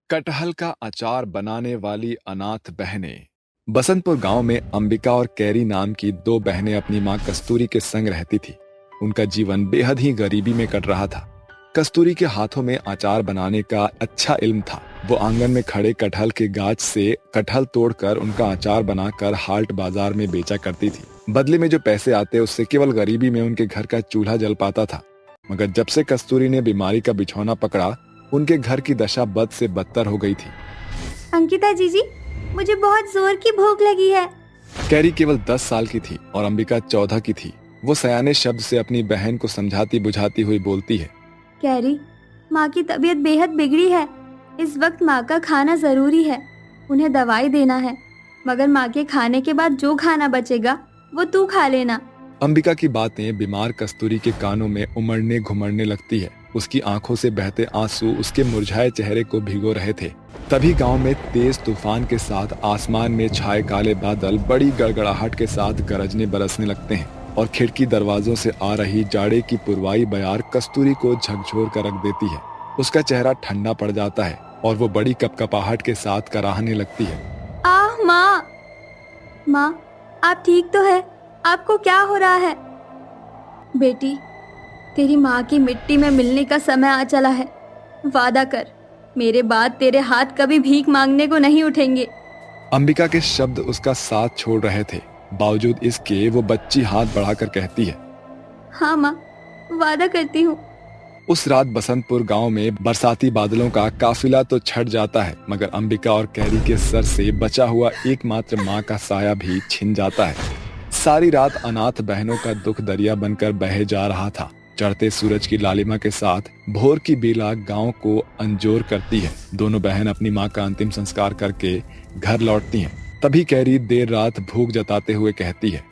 कटहल का अचार बनाने वाली अनाथ बहनें। बसंतपुर गांव में अंबिका और कैरी नाम की दो बहनें अपनी मां कस्तूरी के संग रहती थी। उनका जीवन बेहद ही गरीबी में कट रहा था। कस्तूरी के हाथों में अचार बनाने का अच्छा इल्म था। वो आंगन में खड़े कटहल के गाछ से कटहल तोड़कर उनका अचार बनाकर हाट बाजार में बेचा करती थी। बदले में जो पैसे आते उससे केवल गरीबी में उनके घर का चूल्हा जल पाता था। मगर जब से कस्तूरी ने बीमारी का बिछौना पकड़ा, उनके घर की दशा बद से बदतर हो गई थी। अंकिता जीजी, मुझे बहुत जोर की भूख लगी है। कैरी केवल 10 साल की थी और अंबिका 14 की थी। वो सयाने शब्द से अपनी बहन को समझाती बुझाती हुई बोलती है। कैरी, माँ की तबीयत बेहद बिगड़ी है। इस वक्त माँ का खाना जरूरी है। उन्हें दवाई देना है, मगर माँ के खाने के बाद जो खाना बचेगा वो तू खा लेना। अंबिका की बातें बीमार कस्तूरी के कानों में उमड़ने घुमड़ने लगती है। उसकी आंखों से बहते आंसू उसके मुरझाए चेहरे को भिगो रहे थे। तभी गांव में तेज तूफान के साथ आसमान में छाए काले बादल बड़ी गड़गड़ाहट के साथ गरजने बरसने लगते हैं और खिड़की दरवाजों से आ रही जाड़े की पुरवाई बयार कस्तूरी को झकझोर कर रख देती है। उसका चेहरा ठंडा पड़ जाता है और वो बड़ी कपकपाहट के साथ कराहने लगती है। आह माँ, माँ आप ठीक तो है? आपको क्या हो रहा है? बेटी, तेरी माँ की मिट्टी में मिलने का समय आ चला है। वादा कर, मेरे बाद तेरे हाथ कभी भीख मांगने को नहीं उठेंगे। अंबिका के शब्द उसका साथ छोड़ रहे थे। बावजूद इसके वो बच्ची हाथ बढ़ाकर कहती है, हाँ माँ, वादा करती हूँ। उस रात बसंतपुर गांव में बरसाती बादलों का काफिला तो छट जाता है, मगर अंबिका और कैरी के सर से बचा हुआ एकमात्र माँ का साया भी छिन जाता है। सारी रात अनाथ बहनों का दुख दरिया बनकर बहे जा रहा था। चढ़ते सूरज की लालिमा के साथ भोर की बेला गांव को अंजोर करती है। दोनों बहन अपनी मां का अंतिम संस्कार करके घर लौटती हैं। तभी कैरी देर रात भूख जताते हुए कहती है,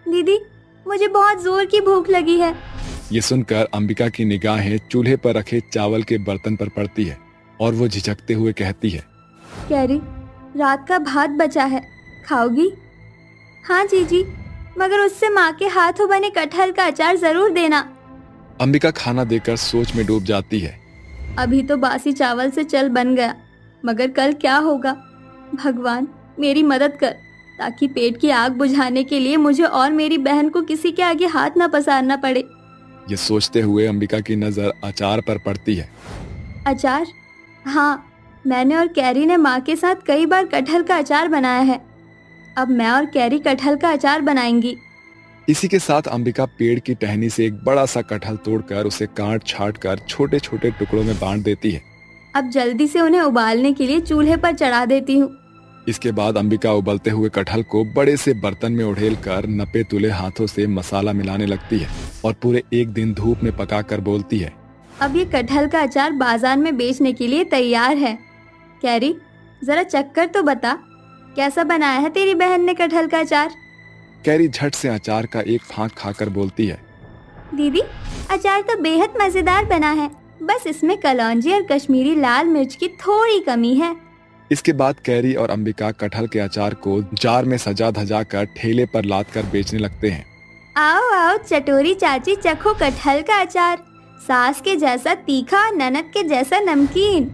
दीदी, मुझे बहुत जोर की भूख लगी है। ये सुनकर अंबिका की निगाहें चूल्हे पर रखे चावल के बर्तन पर पड़ती है और वो झिझकते हुए कहती है, कैरी, रात का भात बचा है, खाओगी? हाँ जीजी, मगर उससे माँ के हाथों बने कटहल का अचार जरूर देना। अंबिका खाना देकर सोच में डूब जाती है। अभी तो बासी चावल से चल बन गया, मगर कल क्या होगा? भगवान मेरी मदद कर, ताकि पेट की आग बुझाने के लिए मुझे और मेरी बहन को किसी के आगे हाथ न पसारना पड़े। ये सोचते हुए अंबिका की नजर अचार पर पड़ती है। अचार? हाँ, मैंने और कैरी ने माँ के साथ कई बार कटहल का अचार बनाया है। अब मैं और कैरी कटहल का अचार बनाएंगी। इसी के साथ अंबिका पेड़ की टहनी से एक बड़ा सा कटहल तोड़कर उसे काट छाट कर छोटे छोटे टुकड़ों में बांट देती है। अब जल्दी से उन्हें उबालने के लिए चूल्हे पर चढ़ा देती हूँ। इसके बाद अंबिका उबलते हुए कटहल को बड़े से बर्तन में उड़ेल कर नपे तुले हाथों से मसाला मिलाने लगती है और पूरे एक दिन धूप में पकाकर बोलती है, अब ये कटहल का अचार बाजार में बेचने के लिए तैयार है। कैरी, जरा चक्कर तो बता, कैसा बनाया है तेरी बहन ने कटहल का अचार? कैरी झट से अचार का एक फांक खाकर बोलती है, दीदी, अचार तो बेहद मजेदार बना है, बस इसमें कलौंजी और कश्मीरी लाल मिर्च की थोड़ी कमी है। इसके बाद कैरी और अंबिका कटहल के अचार को जार में सजा धजा कर ठेले पर लाद कर बेचने लगते हैं। आओ आओ चटोरी चाची, चखो कटहल का अचार, सास के जैसा तीखा, ननद के जैसा नमकीन।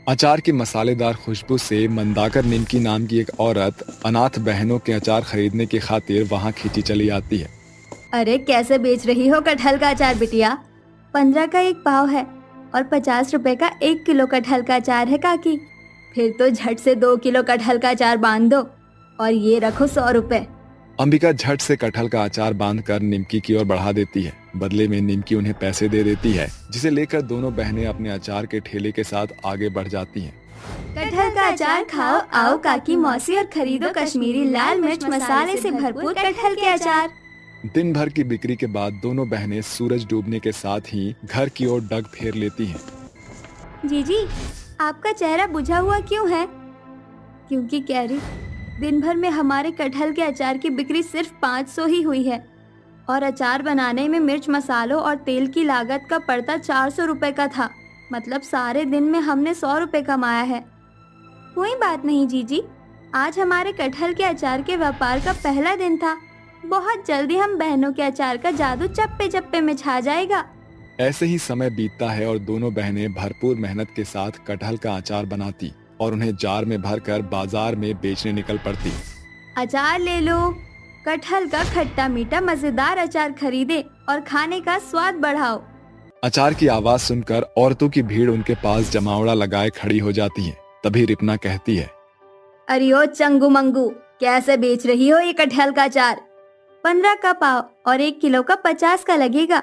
अचार की मसालेदार खुशबू से मंदाकर निमकी नाम की एक औरत अनाथ बहनों के अचार खरीदने की खातिर वहां खींची चली आती है। अरे कैसे बेच रही हो कटहल का अचार बिटिया? 15 का एक पाव है और 50 रुपए का 1 किलो कटहल का अचार है काकी। फिर तो झट से 2 किलो कटहल का अचार बांध दो और ये रखो 100 रुपए। अंबिका झट से कटहल का अचार बांधकर निमकी की ओर बढ़ा देती है। बदले में निमकी उन्हें पैसे दे देती है, जिसे लेकर दोनों बहनें अपने अचार के ठेले के साथ आगे बढ़ जाती हैं। कटहल का अचार खाओ आओ काकी मौसी और खरीदो कश्मीरी लाल मिर्च मसाले से भरपूर कटहल के अचार। दिन भर की बिक्री के बाद दोनों बहनें सूरज डूबने के साथ ही घर की ओर डग फेर लेती हैं। जीजी, आपका चेहरा बुझा हुआ क्यों है? क्योंकि कैरी, दिन भर में हमारे कटहल के अचार की बिक्री सिर्फ 500 ही हुई है और अचार बनाने में मिर्च मसालों और तेल की लागत का पड़ता 400 रुपए का था। मतलब सारे दिन में हमने 100 रुपए कमाया है। कोई बात नहीं जीजी, आज हमारे कटहल के अचार के व्यापार का पहला दिन था। बहुत जल्दी हम बहनों के अचार का जादू चप्पे चप्पे में छा जाएगा। ऐसे ही समय बीतता है और दोनों बहनें भरपूर मेहनत के साथ कटहल का अचार बनाती और उन्हें जार में भरकर बाजार में बेचने निकल पड़ती। अचार ले लो, कटहल का खट्टा मीठा मजेदार अचार खरीदे और खाने का स्वाद बढ़ाओ। अचार की आवाज सुनकर औरतों की भीड़ उनके पास जमावड़ा लगाए खड़ी हो जाती है। तभी रिपना कहती है, अरे ओ चंगू मंगू, कैसे बेच रही हो ये कटहल का अचार? 15 का पाव और 1 किलो का 50 का लगेगा।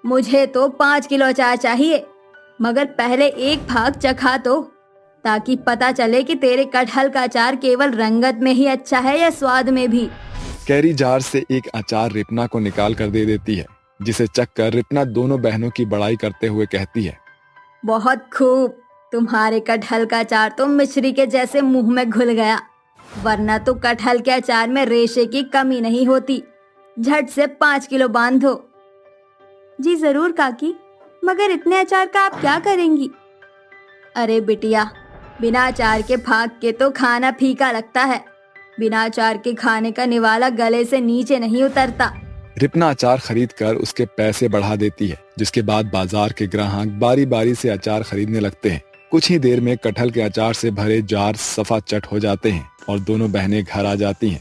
मुझे तो 5 किलो अचार चाहिए, मगर पहले एक भाग चखा तो, ताकि पता चले कि तेरे कटहल का अचार केवल रंगत में ही अच्छा है या स्वाद में भी। कैरी जार से एक अचार रिपना को निकाल कर दे देती है, जिसे चख कर रिपना दोनों बहनों की बड़ाई करते हुए कहती है, बहुत खूब, तुम्हारे कटहल का अचार तो मिश्री के जैसे मुंह में घुल गया, वरना तो कटहल के अचार में रेशे की कमी नहीं होती। झट से 5 किलो बांध दो। जी जरूर काकी, मगर इतने अचार का आप क्या करेंगी? अरे बिटिया, बिना अचार के फाक के तो खाना फीका लगता है। बिना अचार के खाने का निवाला गले से नीचे नहीं उतरता। रिपना अचार खरीद कर उसके पैसे बढ़ा देती है, जिसके बाद बाजार के ग्राहक बारी बारी से अचार खरीदने लगते हैं। कुछ ही देर में कटहल के अचार से भरे जार सफा चट हो जाते हैं और दोनों बहनें घर आ जाती हैं।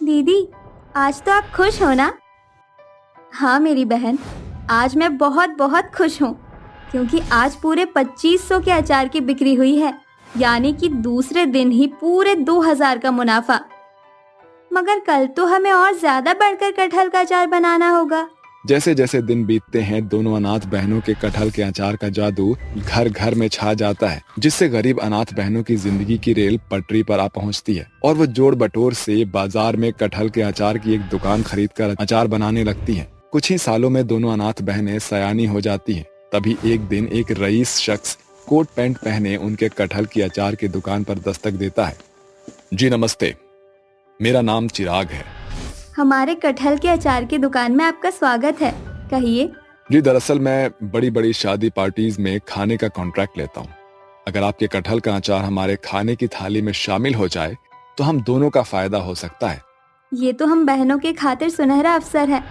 दीदी, आज तो आप खुश हो ना? हाँ मेरी बहन, आज मैं बहुत बहुत खुश हूँ, क्योंकि आज पूरे 2500 के अचार की बिक्री हुई है, यानी कि दूसरे दिन ही पूरे 2000 का मुनाफा। मगर कल तो हमें और ज्यादा बढ़कर कटहल का अचार बनाना होगा। जैसे जैसे दिन बीतते हैं, दोनों अनाथ बहनों के कटहल के अचार का जादू घर घर में छा जाता है, जिससे गरीब अनाथ बहनों की जिंदगी की रेल पटरी पर आ पहुंचती है और वो जोड़ बटोर से बाजार में कटहल के अचार की एक दुकान खरीदकर अचार बनाने लगती हैं। कुछ ही सालों में दोनों अनाथ बहनें सयानी हो जाती हैं। तभी एक दिन एक रईस शख्स कोट पैंट पहने उनके कटहल की अचार की दुकान पर दस्तक देता है। जी नमस्ते, मेरा नाम चिराग है। हमारे कटहल के अचार की दुकान में आपका स्वागत है, कहिए। जी दरअसल मैं बड़ी बड़ी शादी पार्टीज में खाने का कॉन्ट्रैक्ट लेता हूँ। अगर आपके कटहल का अचार हमारे खाने की थाली में शामिल हो जाए तो हम दोनों का फायदा हो सकता है। ये तो हम बहनों के खातिर सुनहरा अवसर है,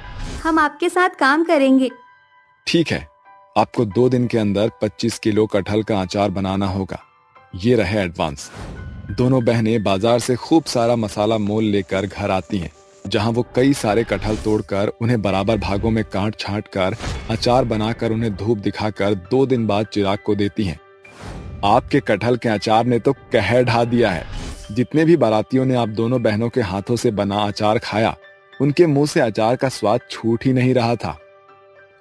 हम आपके साथ काम करेंगे। ठीक है, आपको 2 दिन के अंदर 25 किलो कटहल का अचार बनाना होगा। ये रहे एडवांस। दोनों बहनें बाजार से खूब सारा मसाला मोल लेकर घर आती हैं, जहां वो कई सारे कटहल तोड़कर उन्हें बराबर भागों में काट छांट कर अचार बनाकर उन्हें धूप दिखाकर 2 दिन बाद चिराग को देती हैं। आपके कटहल के अचार ने तो कहर ढा दिया है। जितने भी बारातियों ने आप दोनों बहनों के हाथों से बना अचार खाया, उनके मुंह से अचार का स्वाद छूट ही नहीं रहा था।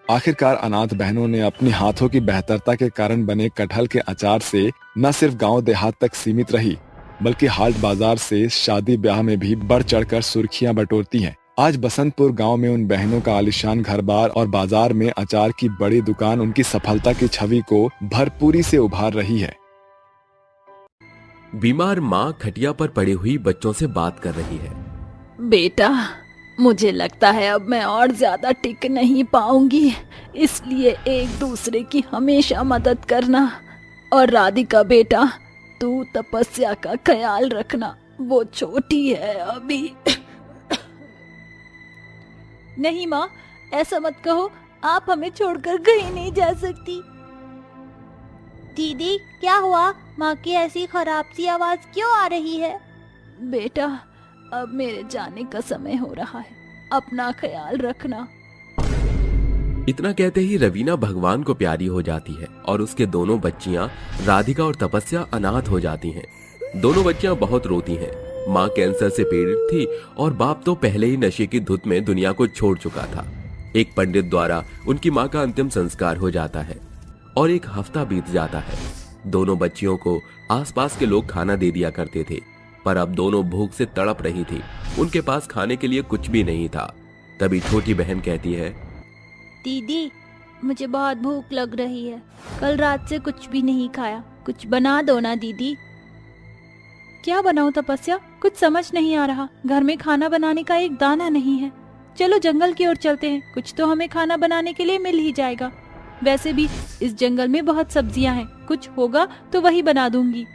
आखिरकार अनाथ बहनों ने अपने हाथों की बेहतरता के कारण बने कटहल के अचार से न सिर्फ गांव देहात तक सीमित रही, बल्कि हाट बाजार से शादी ब्याह में भी बढ़ चढ़कर सुर्खियां बटोरती हैं। आज बसंतपुर गांव में उन बहनों का आलिशान घर-बार और बाजार में अचार की बड़ी दुकान उनकी सफलता की छवि को भरपूरी से उभार रही है। बीमार माँ खटिया पर पड़ी हुई बच्चों से बात कर रही है। बेटा, मुझे लगता है अब मैं और ज्यादा टिक नहीं पाऊंगी, इसलिए एक दूसरे की हमेशा मदद करना। और राधिका बेटा, तू तपस्या का ख्याल रखना, वो छोटी है अभी। नहीं माँ, ऐसा मत कहो, आप हमें छोड़कर कहीं नहीं जा सकती। दीदी, क्या हुआ? माँ की ऐसी खराब सी आवाज क्यों आ रही है? बेटा, अब मेरे जाने का समय हो रहा है, अपना ख्याल रखना। इतना कहते ही रवीना भगवान को प्यारी हो जाती है और उसके दोनों बच्चियां राधिका और तपस्या अनाथ हो जाती हैं। दोनों बच्चियां बहुत रोती हैं। माँ कैंसर से पीड़ित थी और बाप तो पहले ही नशे की धुत में दुनिया को छोड़ चुका था। एक पंडित द्वारा उनकी माँ का अंतिम संस्कार हो जाता है और एक हफ्ता बीत जाता है। दोनों बच्चियों को आसपास के लोग खाना दे दिया करते थे, पर अब दोनों भूख से तड़प रही थी। उनके पास खाने के लिए कुछ भी नहीं था। तभी छोटी बहन कहती है, दीदी, मुझे बहुत भूख लग रही है, कल रात से कुछ भी नहीं खाया, कुछ बना दो ना दीदी। क्या बनाऊं तपस्या, कुछ समझ नहीं आ रहा। घर में खाना बनाने का एक दाना नहीं है। चलो जंगल की ओर चलते हैं, कुछ तो हमें खाना बनाने के लिए मिल ही जाएगा। वैसे भी इस जंगल में बहुत सब्जियां हैं, कुछ होगा तो वही बना दूंगी।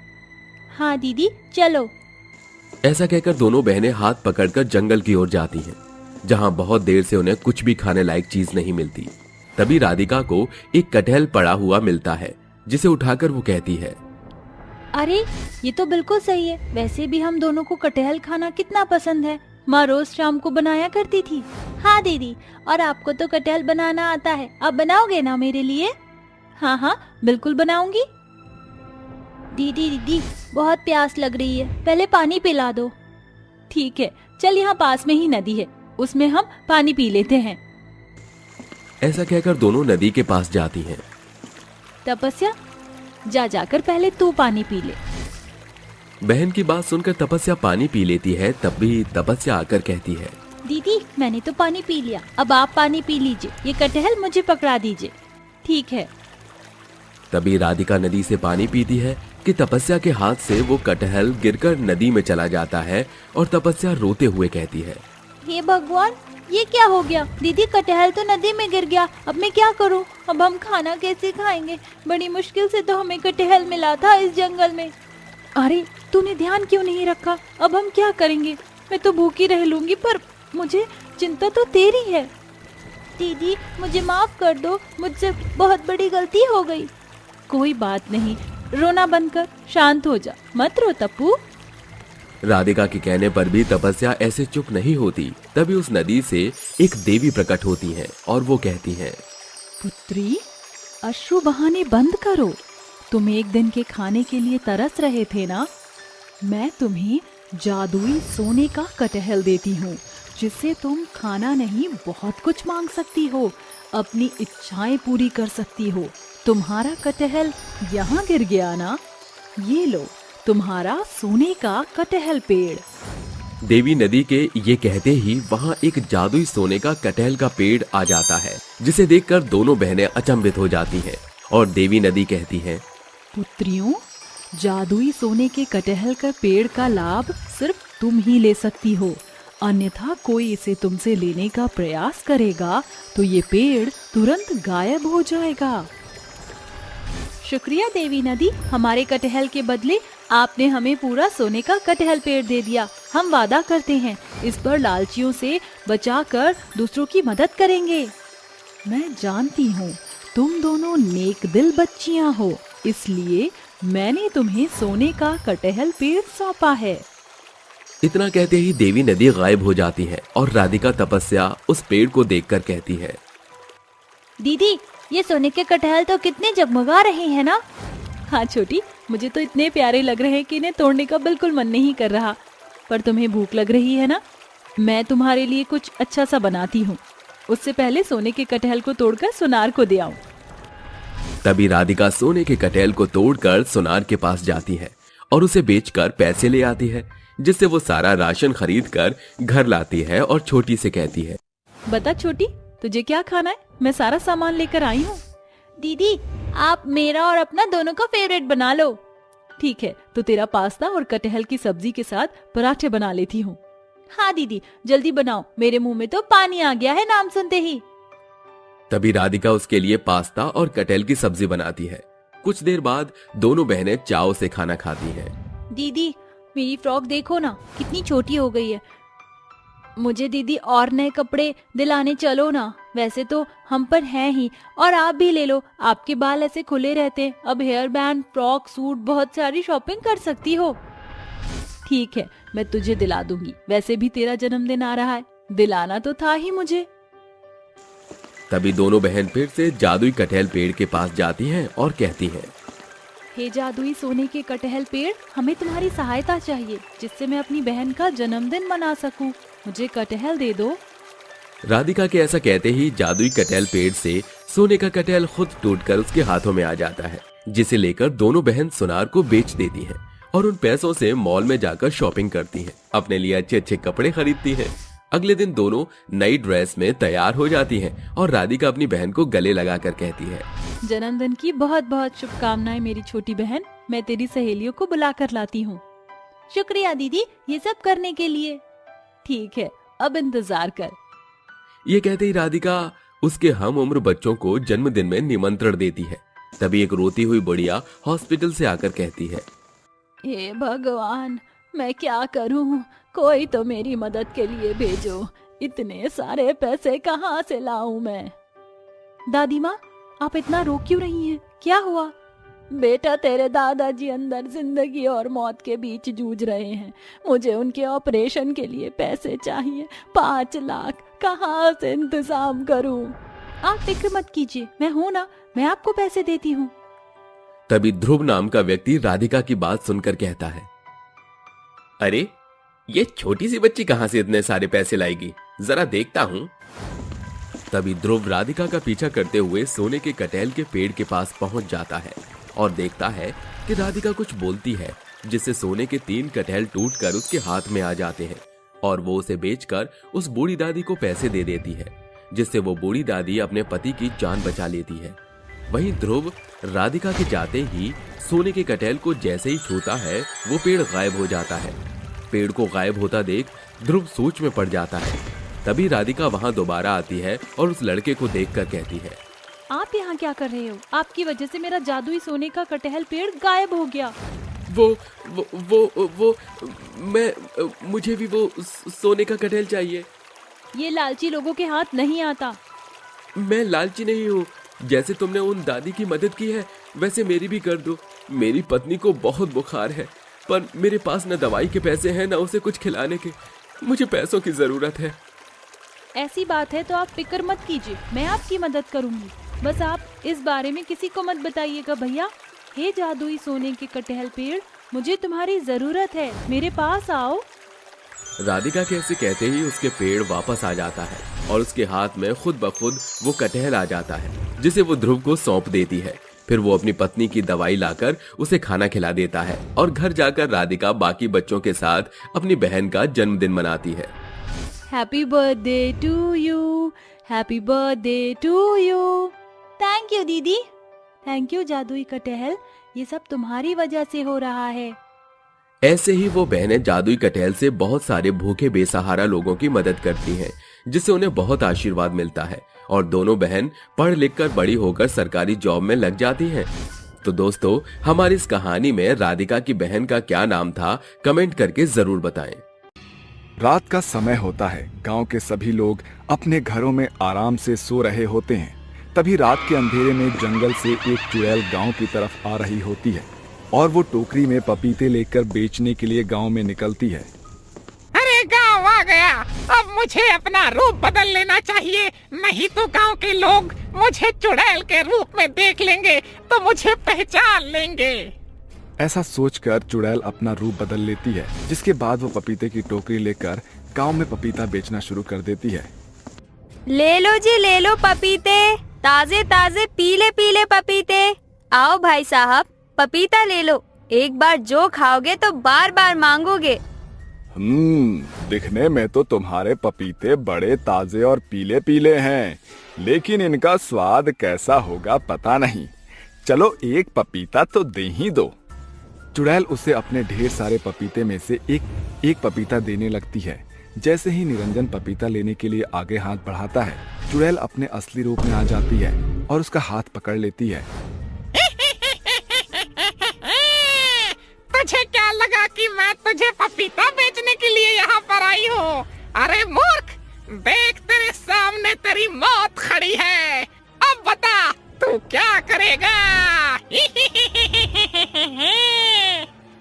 हाँ दीदी, चलो। ऐसा कहकर दोनों बहनें हाथ पकड़कर जंगल की ओर जाती हैं, जहां बहुत देर से उन्हें कुछ भी खाने लायक चीज नहीं मिलती। तभी राधिका को एक कटहल पड़ा हुआ मिलता है, जिसे उठाकर वो कहती है, अरे ये तो बिल्कुल सही है। वैसे भी हम दोनों को कटहल खाना कितना पसंद है। माँ रोज शाम को बनाया करती थी। हाँ दीदी, और आपको तो कटहल बनाना आता है, आप बनाओगे ना मेरे लिए? हाँ हाँ बिल्कुल बनाऊंगी। दीदी दीदी बहुत प्यास लग रही है, पहले पानी पिला दो। ठीक है, चल यहाँ पास में ही नदी है, उसमें हम पानी पी लेते हैं। ऐसा कहकर दोनों नदी के पास जाती हैं। तपस्या जाकर पहले तू पानी पी ले। बहन की बात सुनकर तपस्या पानी पी लेती है। तब भी तपस्या आकर कहती है, दीदी मैंने तो पानी पी लिया, अब आप पानी पी लीजिए, ये कटहल मुझे पकड़ा दीजिए। ठीक है। तभी राधिका नदी से पानी पीती है कि तपस्या के हाथ से वो कटहल गिरकर नदी में चला जाता है और तपस्या रोते हुए कहती है, हे भगवान, ये क्या हो गया? दीदी कटहल तो नदी में गिर गया, अब मैं क्या करूं? अब हम खाना कैसे खाएंगे? बड़ी मुश्किल से तो हमें कटहल मिला था इस जंगल में। अरे तूने ध्यान क्यों नहीं रखा? अब हम क्या करेंगे? मैं तो भूखी रह लूंगी, पर मुझे चिंता तो तेरी है। दीदी मुझे माफ कर दो, मुझसे बहुत बड़ी गलती हो गई। कोई बात नहीं, रोना बंद कर, शांत हो जा, मत रो तप्पू। राधिका के कहने पर भी तपस्या ऐसे चुप नहीं होती। तभी उस नदी से एक देवी प्रकट होती हैं और वो कहती हैं, पुत्री, अश्रु बहाने बंद करो। तुम एक दिन के खाने के लिए तरस रहे थे ना? मैं तुम्हें जादुई सोने का कटहल देती हूँ, जिससे तुम खाना नहीं बहुत कुछ मांग सकती हो, अपनी इच्छाएं पूरी कर सकती हो। तुम्हारा कटहल यहाँ गिर गया ना? ये लो तुम्हारा सोने का कटहल पेड़। देवी नदी के ये कहते ही वहाँ एक जादुई सोने का कटहल का पेड़ आ जाता है, जिसे देखकर दोनों बहनें अचंभित हो जाती हैं। और देवी नदी कहती है, पुत्रियों, जादुई सोने के कटहल का पेड़ का लाभ सिर्फ तुम ही ले सकती हो, अन्यथा कोई इसे तुमसे लेने का प्रयास करेगा तो ये पेड़ तुरंत गायब हो जाएगा। शुक्रिया देवी नदी, हमारे कटहल के बदले आपने हमें पूरा सोने का कटहल पेड़ दे दिया। हम वादा करते हैं इस पर लालचियों से बचाकर दूसरों की मदद करेंगे। मैं जानती हूँ तुम दोनों नेक दिल बच्चियाँ हो, इसलिए मैंने तुम्हें सोने का कटहल पेड़ सौंपा है। इतना कहते ही देवी नदी गायब हो जाती है और राधिका तपस्या उस पेड़ को देखकर कहती है, दीदी ये सोने के कटहल तो कितने जगमगा रहे हैं ना? हाँ छोटी, मुझे तो इतने प्यारे लग रहे हैं कि इन्हें तोड़ने का बिल्कुल मन नहीं कर रहा। पर तुम्हें भूख लग रही है ना? मैं तुम्हारे लिए कुछ अच्छा सा बनाती हूँ। उससे पहले सोने के कटहल को तोड़कर सुनार को दे आऊं। तभी राधिका सोने के कटहल को तोड़कर सुनार के पास जाती है और उसे बेचकर पैसे ले आती है, जिससे वो सारा राशन खरीद कर घर लाती है और छोटी से कहती है, बता छोटी, तुझे क्या खाना है? मैं सारा सामान लेकर आई हूँ। दीदी आप मेरा और अपना दोनों का फेवरेट बना लो। ठीक है, तो तेरा पास्ता और कटहल की सब्जी के साथ पराठे बना लेती हूँ। हाँ दीदी जल्दी बनाओ, मेरे मुंह में तो पानी आ गया है नाम सुनते ही। तभी राधिका उसके लिए पास्ता और कटहल की सब्जी बनाती है। कुछ देर बाद दोनों बहनें चाव से खाना खाती हैं। दीदी मेरी फ्रॉक देखो ना, कितनी छोटी हो गई है। मुझे दीदी और नए कपड़े दिलाने चलो ना। वैसे तो हम पर हैं ही, और आप भी ले लो, आपके बाल ऐसे खुले रहते हैं। अब हेयर बैंड, फ्रॉक, सूट, बहुत सारी शॉपिंग कर सकती हो। ठीक है, मैं तुझे दिला दूंगी। वैसे भी तेरा जन्मदिन आ रहा है, दिलाना तो था ही मुझे। तभी दोनों बहन फिर से जादुई कटहल पेड़ के पास जाती हैं और कहती हैं, हे जादुई सोने के कटहल पेड़, हमें तुम्हारी सहायता चाहिए, जिससे मैं अपनी बहन का जन्मदिन मना सकूं। मुझे कटहल दे दो। राधिका के ऐसा कहते ही जादुई कटहल पेड़ से सोने का कटहल खुद टूटकर उसके हाथों में आ जाता है, जिसे लेकर दोनों बहन सुनार को बेच देती हैं और उन पैसों से मॉल में जाकर शॉपिंग करती हैं, अपने लिए अच्छे अच्छे कपड़े खरीदती हैं। अगले दिन दोनों नई ड्रेस में तैयार हो जाती हैं और राधिका अपनी बहन को गले लगाकर कहती है, जन्मदिन की बहुत बहुत शुभकामनाएं मेरी छोटी बहन। मैं तेरी सहेलियों को बुला कर लाती हूँ। शुक्रिया दीदी ये सब करने के लिए। ठीक है, अब इंतजार कर। ये कहते ही राधिका उसके हम उम्र बच्चों को जन्मदिन में निमंत्रण देती है। तभी एक रोती हुई बुढ़िया हॉस्पिटल से आकर कहती है, हे भगवान, मैं क्या करूं? कोई तो मेरी मदद के लिए भेजो। इतने सारे पैसे कहाँ से लाऊं मैं? दादी माँ, आप इतना रो क्यों रही हैं? क्या हुआ? बेटा, तेरे दादाजी अंदर जिंदगी और मौत के बीच जूझ रहे हैं। मुझे उनके ऑपरेशन के लिए पैसे चाहिए। 5 लाख कहाँ से इंतजाम करूं? आप फिक्र मत कीजिए, मैं हूं ना, मैं आपको पैसे देती हूँ। तभी ध्रुव नाम का व्यक्ति राधिका की बात सुनकर कहता है, अरे ये छोटी सी बच्ची कहां से इतने सारे पैसे लाएगी, जरा देखता हूं। तभी ध्रुव राधिका का पीछा करते हुए सोने के कटहल के पेड़ के पास पहुंच जाता है और देखता है कि राधिका कुछ बोलती है, जिससे सोने के 3 कटहल टूटकर उसके हाथ में आ जाते हैं और वो उसे बेचकर उस बूढ़ी दादी को पैसे दे देती है, जिससे वो बूढ़ी दादी अपने पति की जान बचा लेती है। वहीं ध्रुव राधिका के जाते ही सोने के कटहल को जैसे ही छूता है वो पेड़ गायब हो जाता है। पेड़ को गायब होता देख ध्रुव सोच में पड़ जाता है। तभी राधिका वहां दोबारा आती है और उस लड़के को देखकर कहती है, आप यहाँ क्या कर रहे हो? आपकी वजह से मेरा जादुई सोने का कटहल पेड़ गायब हो गया। वो मुझे भी वो सोने का कटहल चाहिए। ये लालची लोगों के हाथ नहीं आता। मैं लालची नहीं हूँ। जैसे तुमने उन दादी की मदद की है वैसे मेरी भी कर दो। मेरी पत्नी को बहुत बुखार है, पर मेरे पास न दवाई के पैसे हैं न उसे कुछ खिलाने के। मुझे पैसों की जरूरत है। ऐसी बात है तो आप फिक्र मत कीजिए, मैं आपकी मदद करूंगी। बस आप इस बारे में किसी को मत बताइएगा भैया। हे जादुई सोने के कटहल पेड़, मुझे तुम्हारी जरूरत है, मेरे पास आओ। राधिका के ऐसे कहते ही उसके पेड़ वापस आ जाता है और उसके हाथ में खुद ब खुद वो कटहल आ जाता है, जिसे वो ध्रुव को सौंप देती है। फिर वो अपनी पत्नी की दवाई लाकर उसे खाना खिला देता है और घर जाकर राधिका बाकी बच्चों के साथ अपनी बहन का जन्मदिन मनाती है। Happy birthday to you, happy birthday to you. Thank you दीदी। थैंक यू जादुई कटहल, ये सब तुम्हारी वजह से हो रहा है। ऐसे ही वो बहनें जादुई कटहल से बहुत सारे भूखे बेसहारा लोगों की मदद करती हैं, जिससे उन्हें बहुत आशीर्वाद मिलता है और दोनों बहन पढ़ लिख कर बड़ी होकर सरकारी जॉब में लग जाती हैं। तो दोस्तों, हमारी इस कहानी में राधिका की बहन का क्या नाम था, कमेंट करके जरूर बताएं। रात का समय होता है। गांव के सभी लोग अपने घरों में आराम से सो रहे होते हैं। तभी रात के अंधेरे में जंगल से एक चुड़ैल गांव की तरफ आ रही होती है और वो टोकरी में पपीते लेकर बेचने के लिए गांव में निकलती है। अरे गांव आ गया, अब मुझे अपना रूप बदल लेना चाहिए, नहीं तो गांव के लोग मुझे चुड़ैल के रूप में देख लेंगे तो मुझे पहचान लेंगे। ऐसा सोचकर चुड़ैल अपना रूप बदल लेती है, जिसके बाद वो पपीते की टोकरी लेकर गांव में पपीता बेचना शुरू कर देती है। ले लो जी, ले लो पपीते, ताजे ताजे पीले पीले पपीते। आओ भाई साहब, पपीता ले लो। एक बार जो खाओगे तो बार बार मांगोगे। दिखने में तो तुम्हारे पपीते बड़े ताजे और पीले पीले हैं, लेकिन इनका स्वाद कैसा होगा पता नहीं। चलो एक पपीता तो दे ही दो। चुड़ैल उसे अपने ढेर सारे पपीते में से एक पपीता देने लगती है। जैसे ही निरंजन पपीता लेने के लिए आगे हाथ बढ़ाता है, चुड़ैल अपने असली रूप में आ जाती है और उसका हाथ पकड़ लेती है। तुझे क्या लगा कि मैं तुझे पपीता बेचने के लिए यहाँ पर आई हूँ? अरे मूर्ख, देख तेरे सामने तेरी मौत खड़ी है। अब बता तू क्या करेगा?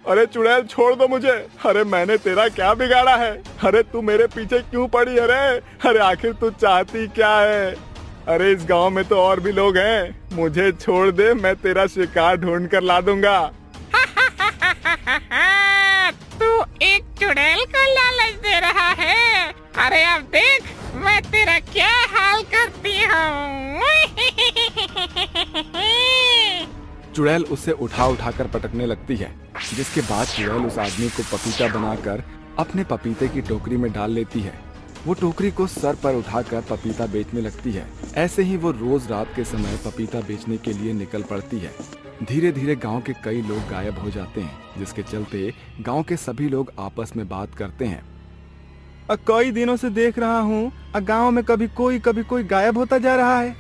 अरे चुड़ैल छोड़ दो मुझे। अरे मैंने तेरा क्या बिगाड़ा है? अरे तू मेरे पीछे क्यों पड़ी? अरे आखिर तू चाहती क्या है? अरे इस गांव में तो और भी लोग हैं, मुझे छोड़ दे, मैं तेरा शिकार ढूंढ कर ला दूंगा। तू एक चुड़ैल को लालच दे रहा है? अरे अब देख मैं तेरा क्या हाल करती हूँ। चुड़ैल उसे उठा कर पटकने लगती है, जिसके बाद चुड़ैल उस आदमी को पपीता बनाकर अपने पपीते की टोकरी में डाल लेती है। वो टोकरी को सर पर उठाकर पपीता बेचने लगती है। ऐसे ही वो रोज रात के समय पपीता बेचने के लिए निकल पड़ती है। धीरे धीरे गांव के कई लोग गायब हो जाते हैं, जिसके चलते गांव के सभी लोग आपस में बात करते हैं। कई दिनों से देख रहा हूँ गांव में कभी कोई गायब होता जा रहा है।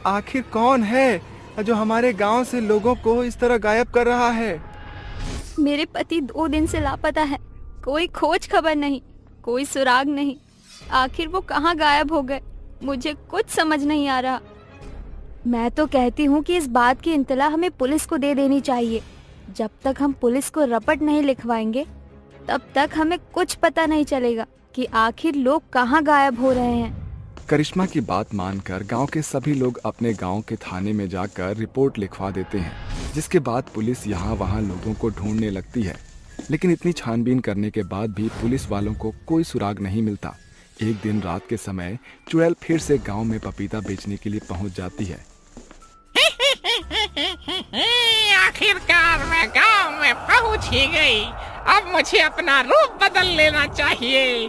आखिर कौन है जो हमारे गांव से लोगों को इस तरह गायब कर रहा है? मेरे पति 2 दिन से लापता है, कोई खोज खबर नहीं, कोई सुराग नहीं। आखिर वो कहाँ गायब हो गए, मुझे कुछ समझ नहीं आ रहा। मैं तो कहती हूँ कि इस बात की इत्तला हमें पुलिस को दे देनी चाहिए। जब तक हम पुलिस को रपट नहीं लिखवाएंगे तब तक हमें कुछ पता नहीं चलेगा कि आखिर लोग कहाँ गायब हो रहे हैं। करिश्मा की बात मानकर गांव के सभी लोग अपने गांव के थाने में जाकर रिपोर्ट लिखवा देते हैं, जिसके बाद पुलिस यहाँ वहाँ लोगों को ढूंढने लगती है। लेकिन इतनी छानबीन करने के बाद भी पुलिस वालों को कोई सुराग नहीं मिलता। एक दिन रात के समय चुड़ैल फिर से गांव में पपीता बेचने के लिए पहुंच जाती है। आखिरकार मैं गांव में पहुंच ही गई। अब मुझे अपना रूप बदल लेना चाहिए।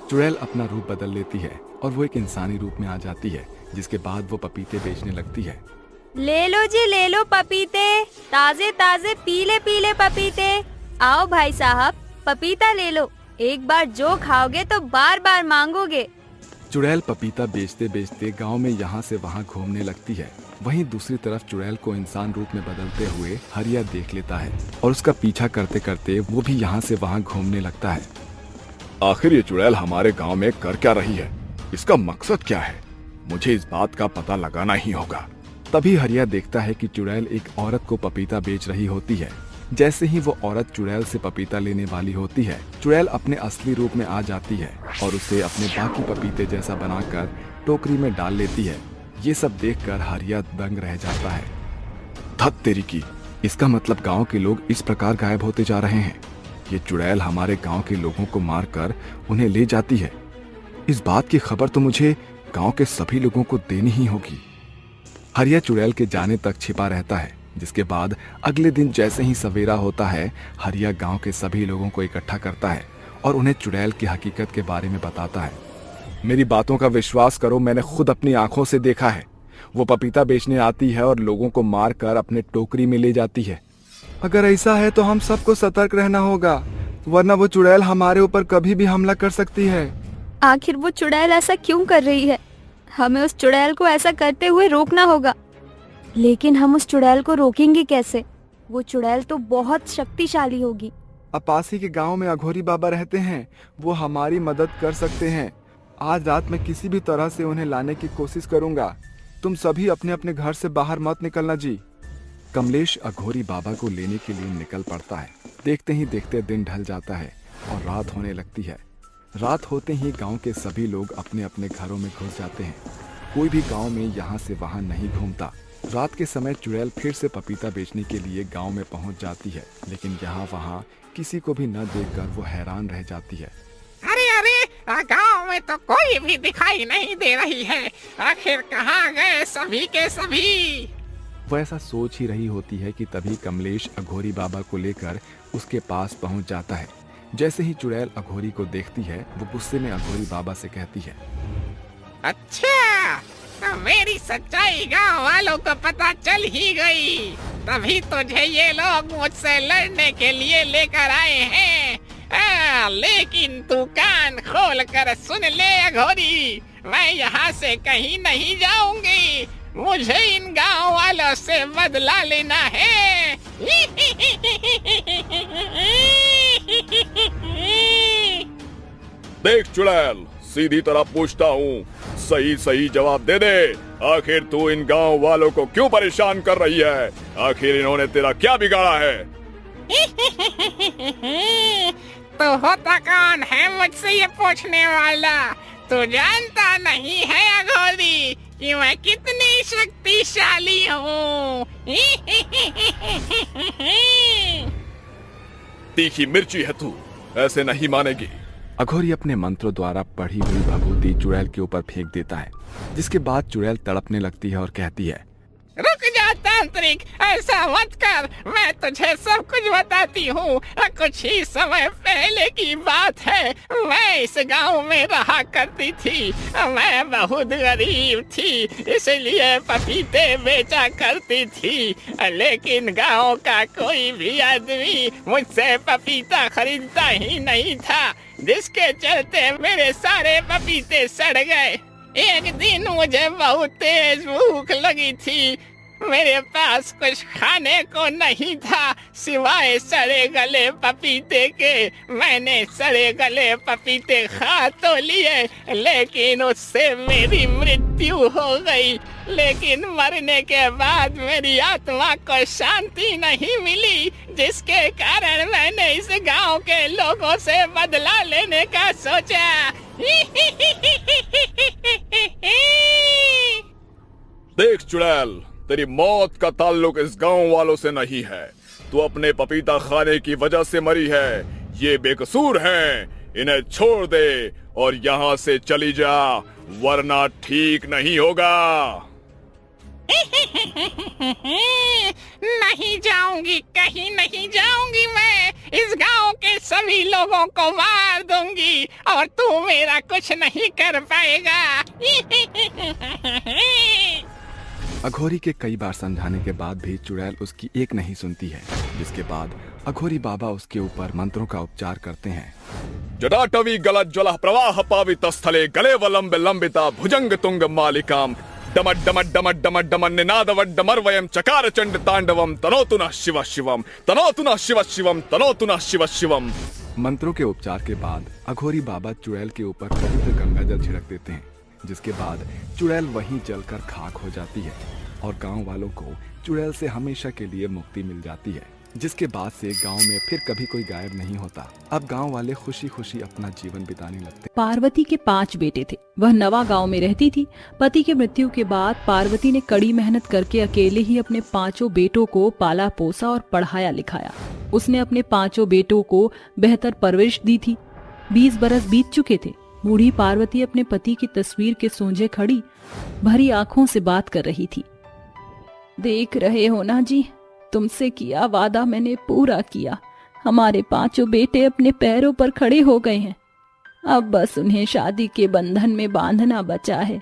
चुड़ैल अपना रूप बदल लेती है और वो एक इंसानी रूप में आ जाती है, जिसके बाद वो पपीते बेचने लगती है। ले लो जी, ले लो पपीते, ताजे ताजे पीले पीले पपीते। आओ भाई साहब, पपीता ले लो। एक बार जो खाओगे तो बार बार मांगोगे। चुड़ैल पपीता बेचते बेचते गांव में यहाँ से वहाँ घूमने लगती है। वहीं दूसरी तरफ चुड़ैल को इंसान रूप में बदलते हुए हरिया देख लेता है और उसका पीछा करते करते वो भी यहाँ से वहाँ घूमने लगता है। आखिर ये चुड़ैल हमारे गांव में कर क्या रही है? इसका मकसद क्या है? मुझे इस बात का पता लगाना ही होगा। तभी हरिया देखता है कि चुड़ैल एक औरत को पपीता बेच रही होती है। जैसे ही वो औरत चुड़ैल से पपीता लेने वाली होती है, चुड़ैल अपने असली रूप में आ जाती है और उसे अपने बाकी पपीते जैसा बनाकर टोकरी में डाल लेती है। ये सब देखकर हरिया दंग रह जाता है। धत तेरी की, इसका मतलब गांव के लोग इस प्रकार गायब होते जा रहे हैं। ये चुड़ैल हमारे गांव के लोगों को मारकर उन्हें ले जाती है। इस बात की खबर तो मुझे गांव के सभी लोगों को देनी ही होगी। हरिया चुड़ैल के जाने तक छिपा रहता है, जिसके बाद अगले दिन जैसे ही सवेरा होता है, हरिया गांव के सभी लोगों को इकट्ठा करता है और उन्हें चुड़ैल की हकीकत के बारे में बताता है। मेरी बातों का विश्वास करो, मैंने खुद अपनी आंखों से देखा है। वो पपीता बेचने आती है और लोगों को मारकर अपने टोकरी में ले जाती है। अगर ऐसा है तो हम सबको सतर्क रहना होगा, वरना वो चुड़ैल हमारे ऊपर कभी भी हमला कर सकती है। आखिर वो चुड़ैल ऐसा क्यों कर रही है? हमें उस चुड़ैल को ऐसा करते हुए रोकना होगा। लेकिन हम उस चुड़ैल को रोकेंगे कैसे? वो चुड़ैल तो बहुत शक्तिशाली होगी। पास के गांव में अघोरी बाबा रहते हैं, वो हमारी मदद कर सकते हैं। आज रात में किसी भी तरह से उन्हें लाने की कोशिश करूंगा। तुम सभी अपने अपने घर से बाहर मत निकलना जी। कमलेश अघोरी बाबा को लेने के लिए निकल पड़ता है। देखते ही देखते दिन ढल जाता है और रात होने लगती है। रात होते ही गांव के सभी लोग अपने अपने घरों में घुस जाते हैं। कोई भी गांव में यहाँ से वहाँ नहीं घूमता। रात के समय चुड़ैल फिर से पपीता बेचने के लिए गांव में पहुंच जाती है, लेकिन यहाँ वहाँ किसी को भी न देखकर वो हैरान रह जाती है। अरे अरे, गांव में तो कोई भी दिखाई नहीं दे रही है। आखिर कहाँ गए सभी के सभी? वो ऐसा सोच ही रही होती है कि तभी कमलेश अघोरी बाबा को लेकर उसके पास पहुंच जाता है। जैसे ही चुड़ैल अघोरी को देखती है, वो गुस्से में अघोरी बाबा से कहती है, अच्छा, तो मेरी सच्चाई गांव वालों को पता चल ही गई। तभी तुझे ये लोग मुझसे लड़ने के लिए लेकर आए हैं। लेकिन तू कान खोल कर सुन ले अघोरी, मैं यहाँ से कहीं नहीं जाऊंगी। मुझे इन गांव वालों से बदला लेना है। देख चुड़ैल, सीधी तरह पूछता हूँ, सही सही जवाब दे दे। आखिर तू इन गांव वालों को क्यों परेशान कर रही है? आखिर इन्होंने तेरा क्या बिगाड़ा है? तो होता कौन है मुझसे ये पूछने वाला? तू जानता नहीं है अघोरी कि मैं कितनी शक्तिशाली हूँ। तीखी मिर्ची है तू, ऐसे नहीं मानेगी। अघोरी अपने मंत्रों द्वारा पढ़ी हुई भभूति चुड़ैल के ऊपर फेंक देता है, जिसके बाद चुड़ैल तड़पने लगती है और कहती है, रुक जा तांत्रिक, ऐसा मत कर। मैं तुझे सब कुछ बताती हूँ। कुछ ही समय पहले की बात है। मैं इस गांव में रहा करती थी। मैं बहुत गरीब थी, इसलिए पपीते बेचा करती थी। लेकिन गांव का कोई भी आदमी मुझसे पपीता खरीदता ही नहीं था, जिसके चलते मेरे सारे पपीते सड़ गए। एक दिन मुझे बहुत तेज भूख लगी थी। मेरे पास कुछ खाने को नहीं था सिवाय सड़े गले पपीते के। मैंने सड़े गले पपीते खा तो लिए, लेकिन उससे मेरी मृत्यु हो गई। लेकिन मरने के बाद मेरी आत्मा को शांति नहीं मिली, जिसके कारण मैंने इस गांव के लोगों से बदला लेने का सोचा। देख चुड़ैल, तेरी मौत का ताल्लुक इस गांव वालों से नहीं है। तू अपने पपीता खाने की वजह से मरी है। ये बेकसूर हैं। इन्हें छोड़ दे और यहाँ से चली जा, वरना ठीक नहीं होगा। नहीं जाऊंगी, कहीं नहीं जाऊंगी। मैं इस गांव के सभी लोगों को मार दूंगी और तू मेरा कुछ नहीं कर पाएगा। अघोरी के कई बार समझाने के बाद भी चुड़ैल उसकी एक नहीं सुनती है, जिसके बाद अघोरी बाबा उसके ऊपर मंत्रों का उपचार करते हैं। जटाटवी गलत ज्वल प्रवाह पावित स्थले गले वलंब लंबिता भुजंग तुंग मालिकाम डमट डमट डमट डमट डमन निनादवट डमर्वयम चकार चंड तांडवम तनोतु नः शिव शिवम तनोतु नः शिव शिवम तनोतु नः शिव शिवम। मंत्रों के उपचार के बाद अघोरी बाबा चुड़ैल के ऊपर पवित्र गंगा जल छिड़क देते हैं, जिसके बाद चुड़ैल वहीं जलकर खाक हो जाती है और गांव वालों को चुड़ैल से हमेशा के लिए मुक्ति मिल जाती है, जिसके बाद से गांव में फिर कभी कोई गायब नहीं होता। अब गांव वाले खुशी खुशी अपना जीवन बिताने लगते। पार्वती के 5 बेटे थे। वह नवा गांव में रहती थी। पति की मृत्यु के बाद पार्वती ने कड़ी मेहनत करके अकेले ही अपने 5 बेटों को पाला पोसा और पढ़ाया लिखाया। उसने अपने 5 बेटों को बेहतर परवरिश दी थी। 20 बरस बीत चुके थे। बूढ़ी पार्वती अपने पति की तस्वीर के सोंझे खड़ी भरी आंखों से बात कर रही थी। देख रहे हो ना जी, तुमसे किया वादा मैंने पूरा किया। हमारे 5 बेटे अपने पैरों पर खड़े हो गए हैं। अब बस उन्हें शादी के बंधन में बांधना बचा है।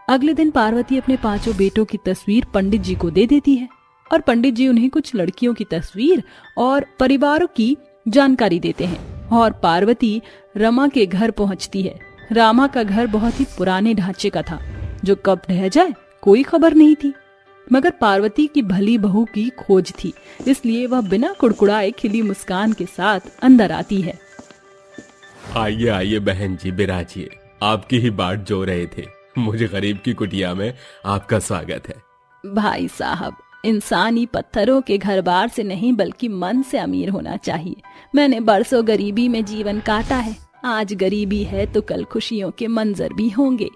अगले दिन पार्वती अपने 5 बेटों की तस्वीर पंडित जी को दे देती है और पंडित जी उन्हें कुछ लड़कियों की तस्वीर और परिवारों की जानकारी देते हैं और पार्वती रमा के घर पहुंचती है। रामा का घर बहुत ही पुराने ढांचे का था, जो कब ढह जाए कोई खबर नहीं थी। मगर पार्वती की भली बहू की खोज थी, इसलिए वह बिना कुड़कुड़ाए खिली मुस्कान के साथ अंदर आती है। आइए आइए बहन जी, बिराजिए। आपकी ही बाट जो रहे थे। मुझे गरीब की कुटिया में आपका स्वागत है। भाई साहब, इंसानी पत्थरों के घर बार से नहीं बल्कि मन से अमीर होना चाहिए। मैंने बरसों गरीबी में जीवन काटा है। आज गरीबी है तो कल खुशियों के मंजर भी होंगे।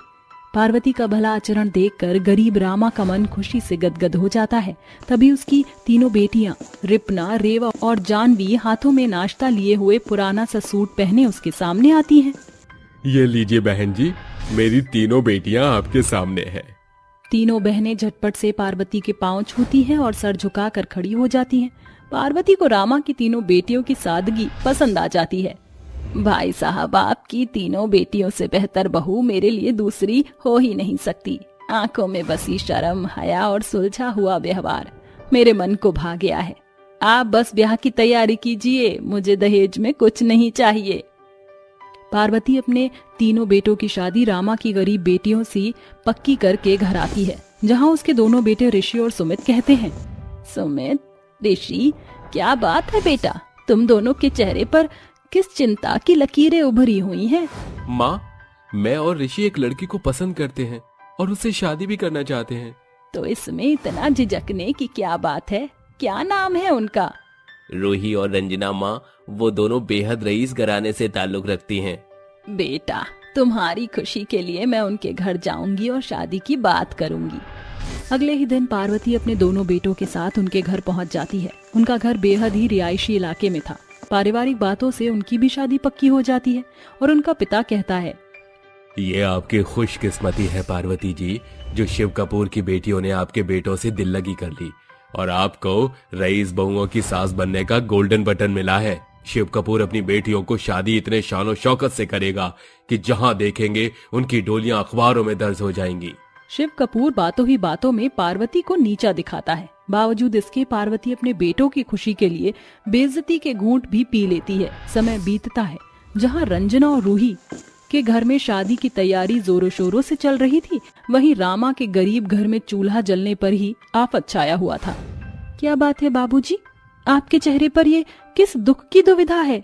पार्वती का भला आचरण देखकर गरीब रामा का मन खुशी से गदगद हो जाता है। तभी उसकी 3 बेटियां रिपना, रेवा और जानवी हाथों में नाश्ता लिए हुए पुराना सा सूट पहने उसके सामने आती हैं। ये लीजिए बहन जी, मेरी 3 बेटियां आपके सामने हैं। तीनों बहनें झटपट से पार्वती के पांव छूती हैं और सर झुकाकर खड़ी हो जाती हैं। पार्वती को रामा की 3 बेटियों की सादगी पसंद आ जाती है। भाई साहब, आपकी 3 बेटियों से बेहतर बहू मेरे लिए दूसरी हो ही नहीं सकती। आंखों में बसी शर्म, हया और सुलझा हुआ व्यवहार मेरे मन को भा गया है। आप बस ब्याह की तैयारी कीजिए, मुझे दहेज में कुछ नहीं चाहिए। पार्वती अपने 3 बेटों की शादी रामा की गरीब बेटियों से पक्की करके घर आती है, जहाँ उसके 2 बेटे ऋषि और सुमित कहते हैं। सुमित, ऋषि, क्या बात है बेटा, तुम दोनों के चेहरे पर किस चिंता की लकीरें उभरी हुई हैं? माँ, मैं और ऋषि एक लड़की को पसंद करते हैं और उससे शादी भी करना चाहते हैं। तो इसमें इतना झिझकने की क्या बात है? क्या नाम है उनका? रूही और रंजना माँ, वो दोनों बेहद रईस घराने से ताल्लुक रखती हैं। बेटा, तुम्हारी खुशी के लिए मैं उनके घर जाऊंगी और शादी की बात करूंगी। अगले ही दिन पार्वती अपने 2 बेटों के साथ उनके घर पहुंच जाती है। उनका घर बेहद ही रिहायशी इलाके में था। पारिवारिक बातों से उनकी भी शादी पक्की हो जाती है और उनका पिता कहता है, ये आपकी खुशकिस्मती है पार्वती जी, जो शिव कपूर की बेटियों ने आपके बेटों से दिल लगी कर ली और आपको रईस बहुओं की सास बनने का गोल्डन बटन मिला है। शिव कपूर अपनी बेटियों को शादी इतने शानो शौकत से करेगा कि जहां देखेंगे उनकी डोलियां अखबारों में दर्ज हो जाएंगी। शिव कपूर बातों ही बातों में पार्वती को नीचा दिखाता है। बावजूद इसके पार्वती अपने बेटों की खुशी के लिए बेइज्जती के घूंट भी पी लेती है। समय बीतता है, जहाँ रंजना और रूही के घर में शादी की तैयारी जोरों शोरों से चल रही थी, वहीं रामा के गरीब घर में चूल्हा जलने पर ही आफत छाया हुआ था। क्या बात है बाबूजी, आपके चेहरे पर ये किस दुख की दुविधा है?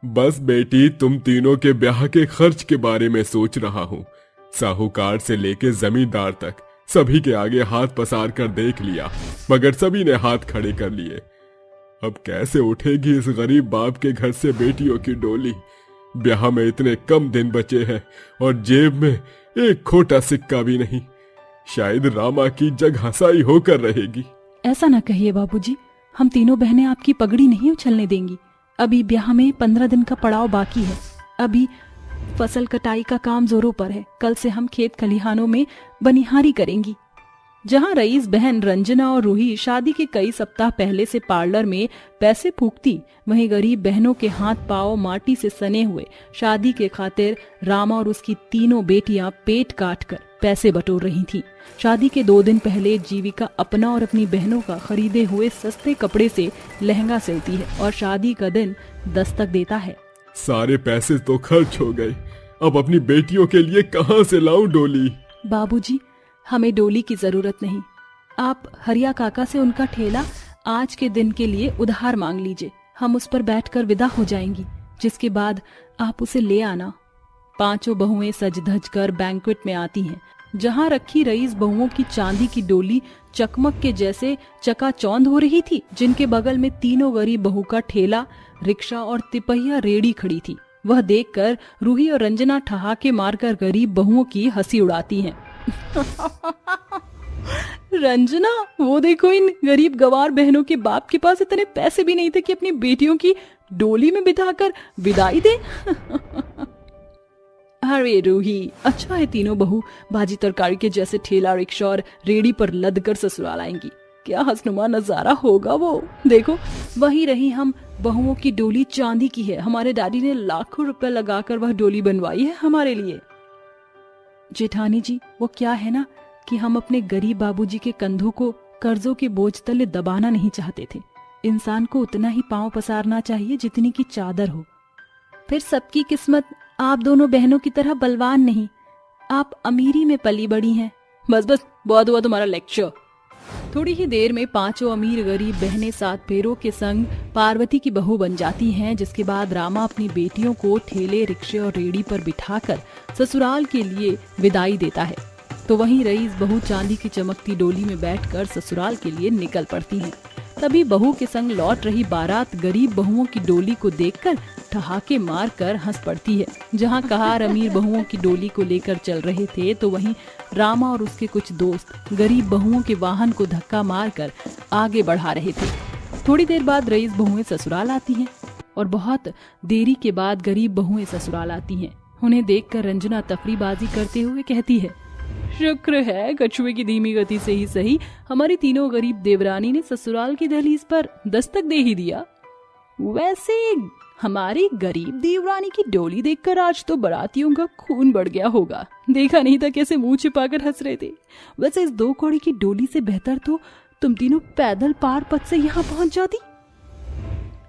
बस बेटी, तुम तीनों के ब्याह के खर्च के बारे में सोच रहा हूँ। साहूकार से लेके जमींदार तक सभी के आगे हाथ पसार कर देख लिया, मगर सभी ने हाथ खड़े कर लिए। अब कैसे उठेगी इस गरीब बाप के घर से बेटियों की डोली? ब्याह में इतने कम दिन बचे हैं और जेब में एक खोटा सिक्का भी नहीं। शायद रामा की जग हंसाई होकर रहेगी। ऐसा न कहिए बाबूजी, हम तीनों बहनें आपकी पगड़ी नहीं उछलने देंगी। अभी ब्याह में 15 दिन का पड़ाव बाकी है। अभी फसल कटाई का काम जोरों पर है। कल से हम खेत खलिहानों में बनिहारी करेंगी। जहां रईस बहन रंजना और रूही शादी के कई सप्ताह पहले से पार्लर में पैसे फूकती, वहीं गरीब बहनों के हाथ पांव माटी से सने हुए शादी के खातिर रामा और उसकी तीनों बेटियां पेट काट कर पैसे बटोर रही थीं। शादी के 2 दिन पहले जीविका अपना और अपनी बहनों का खरीदे हुए सस्ते कपड़े से लहंगा सिलती है और शादी का दिन दस्तक देता है। सारे पैसे तो खर्च हो गए, अब अपनी बेटियों के लिए कहां से लाऊं डोली? बाबूजी, हमें डोली की जरूरत नहीं। आप हरिया काका से उनका ठेला आज के दिन के लिए उधार मांग लीजिए। हम उस पर बैठकर विदा हो जाएंगी, जिसके बाद आप उसे ले आना। 5 बहुएं सज धज कर बैंक्वेट में आती हैं, जहां रखी रईस बहुओं की चांदी की डोली चकमक के जैसे चकाचौंध हो रही थी, जिनके बगल में तीनों गरीब बहू का ठेला, रिक्शा और तिपहिया रेड़ी खड़ी थी। वह देखकर रूही और रंजना ठहाके मारकर गरीब बहुओं की हंसी उड़ाती हैं। रंजना, वो देखो, इन गरीब गवार बहनों के बाप के पास इतने पैसे भी नहीं थे कि अपनी बेटियों की डोली में बिठाकर विदाई दे। अरे रूही, अच्छा है तीनों बहू भाजी तरकारी के जैसे ठेला, रिक्शा और रेड़ी पर लद कर ससुराल आएंगी। क्या हंसनुमा नजारा होगा वो। देखो, वही रही हम बहुओं की डोली चांदी की है। हमारे डैडी ने लाखों रुपए लगाकर वह डोली बनवाई है हमारे लिए। जेठानी जी, वो क्या है ना कि हम अपने गरीब बाबूजी के कंधों को कर्जों के बोझ तले दबाना नहीं चाहते थे। इंसान को उतना ही पांव पसारना चाहिए जितनी की चादर हो। फिर सबकी किस्मत आप दोनों बहनों की तरह बलवान नहीं, आप अमीरी में पली बड़ी हैं। बस बस, बहुत हुआ तुम्हारा लेक्चर। थोड़ी ही देर में 5 अमीर गरीब बहनें 7 फेरों के संग पार्वती की बहू बन जाती हैं, जिसके बाद रामा अपनी बेटियों को ठेले, रिक्शे और रेड़ी पर बिठाकर ससुराल के लिए विदाई देता है। तो वहीं रईस बहू चांदी की चमकती डोली में बैठकर ससुराल के लिए निकल पड़ती हैं। तभी बहू के संग लौट रही बारात गरीब बहुओं की डोली को देखकर ठहाके मारकर हंस पड़ती है। जहां कहार अमीर बहुओं की डोली को लेकर चल रहे थे, तो वहीं रामा और उसके कुछ दोस्त गरीब बहुओं के वाहन को धक्का मारकर आगे बढ़ा रहे थे। थोड़ी देर बाद रईस बहुएं ससुराल आती हैं और बहुत देरी के बाद गरीब बहुएं ससुराल आती हैं। उन्हें देखकर रंजना तफरीबाजी करते हुए कहती है, शुक्र है कछुए की धीमी गति से ही सही हमारी तीनों गरीब देवरानी ने ससुराल की दहलीज पर दस्तक दे ही दिया। वैसे हमारी गरीब देवरानी की डोली देखकर आज तो बारातियों का खून बढ़ गया होगा। देखा नहीं था कैसे मुंह छिपाकर हंस रहे थे। वैसे इस 2 कौड़ी की डोली से बेहतर तो तुम तीनों पैदल पार पथ से यहाँ पहुंच जाती।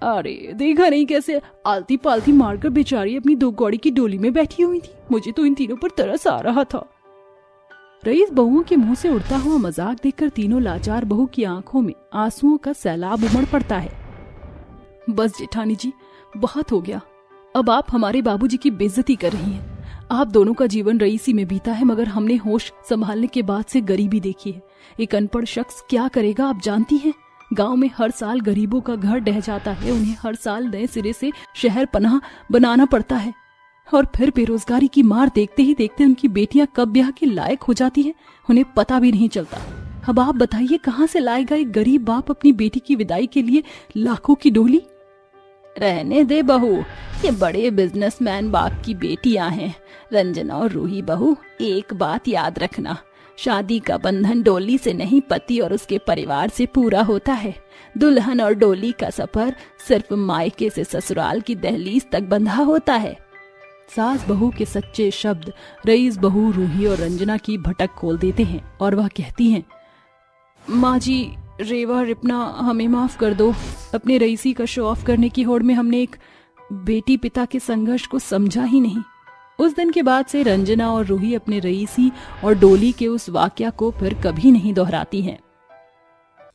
अरे देखा नहीं कैसे आलती पालती मारकर बेचारी अपनी 2 कौड़ी की डोली में बैठी हुई थी। मुझे तो इन तीनों पर तरस आ रहा था। रईस बहुओं के मुंह से उड़ता हुआ मजाक देखकर तीनों लाचार बहू की आंखों में आंसुओं का सैलाब उमड़ पड़ता है। बस जेठानी जी, बहुत हो गया। अब आप हमारे बाबूजी की बेइज्जती कर रही हैं। आप दोनों का जीवन रईसी में बीता है, मगर हमने होश संभालने के बाद से गरीबी देखी है। एक अनपढ़ शख्स क्या करेगा आप जानती हैं। गांव में हर साल गरीबों का घर ढह जाता है। उन्हें हर साल नए सिरे से शहर पनाह बनाना पड़ता है और फिर बेरोजगारी की मार देखते ही देखते उनकी बेटियां कब ब्याह के लायक हो जाती हैं, उन्हें पता भी नहीं चलता। अब आप बताइए, कहां से लाएगा एक गरीब बाप अपनी बेटी की विदाई के लिए लाखों की डोली। रहने दे बहू, ये बड़े बिजनेसमैन बाप की बेटियां हैं। रंजना और रूही बहू, एक बात याद रखना, शादी का बंधन डोली से नहीं पति और उसके परिवार से पूरा होता है। दुल्हन और डोली का सफर सिर्फ मायके से ससुराल की दहलीज तक बंधा होता है। सास बहू के सच्चे शब्द रईस बहू, रूही और रंजना की भटक खोल देते हैं और वह कहती हैं, माँ जी, रेवा रिपना हमें माफ कर दो। अपने रईसी का शो ऑफ करने की होड़ में हमने एक बेटी पिता के संघर्ष को समझा ही नहीं। उस दिन के बाद से रंजना और रूही अपने रईसी और डोली के उस वाकया को फिर कभी नहीं दोहराती हैं।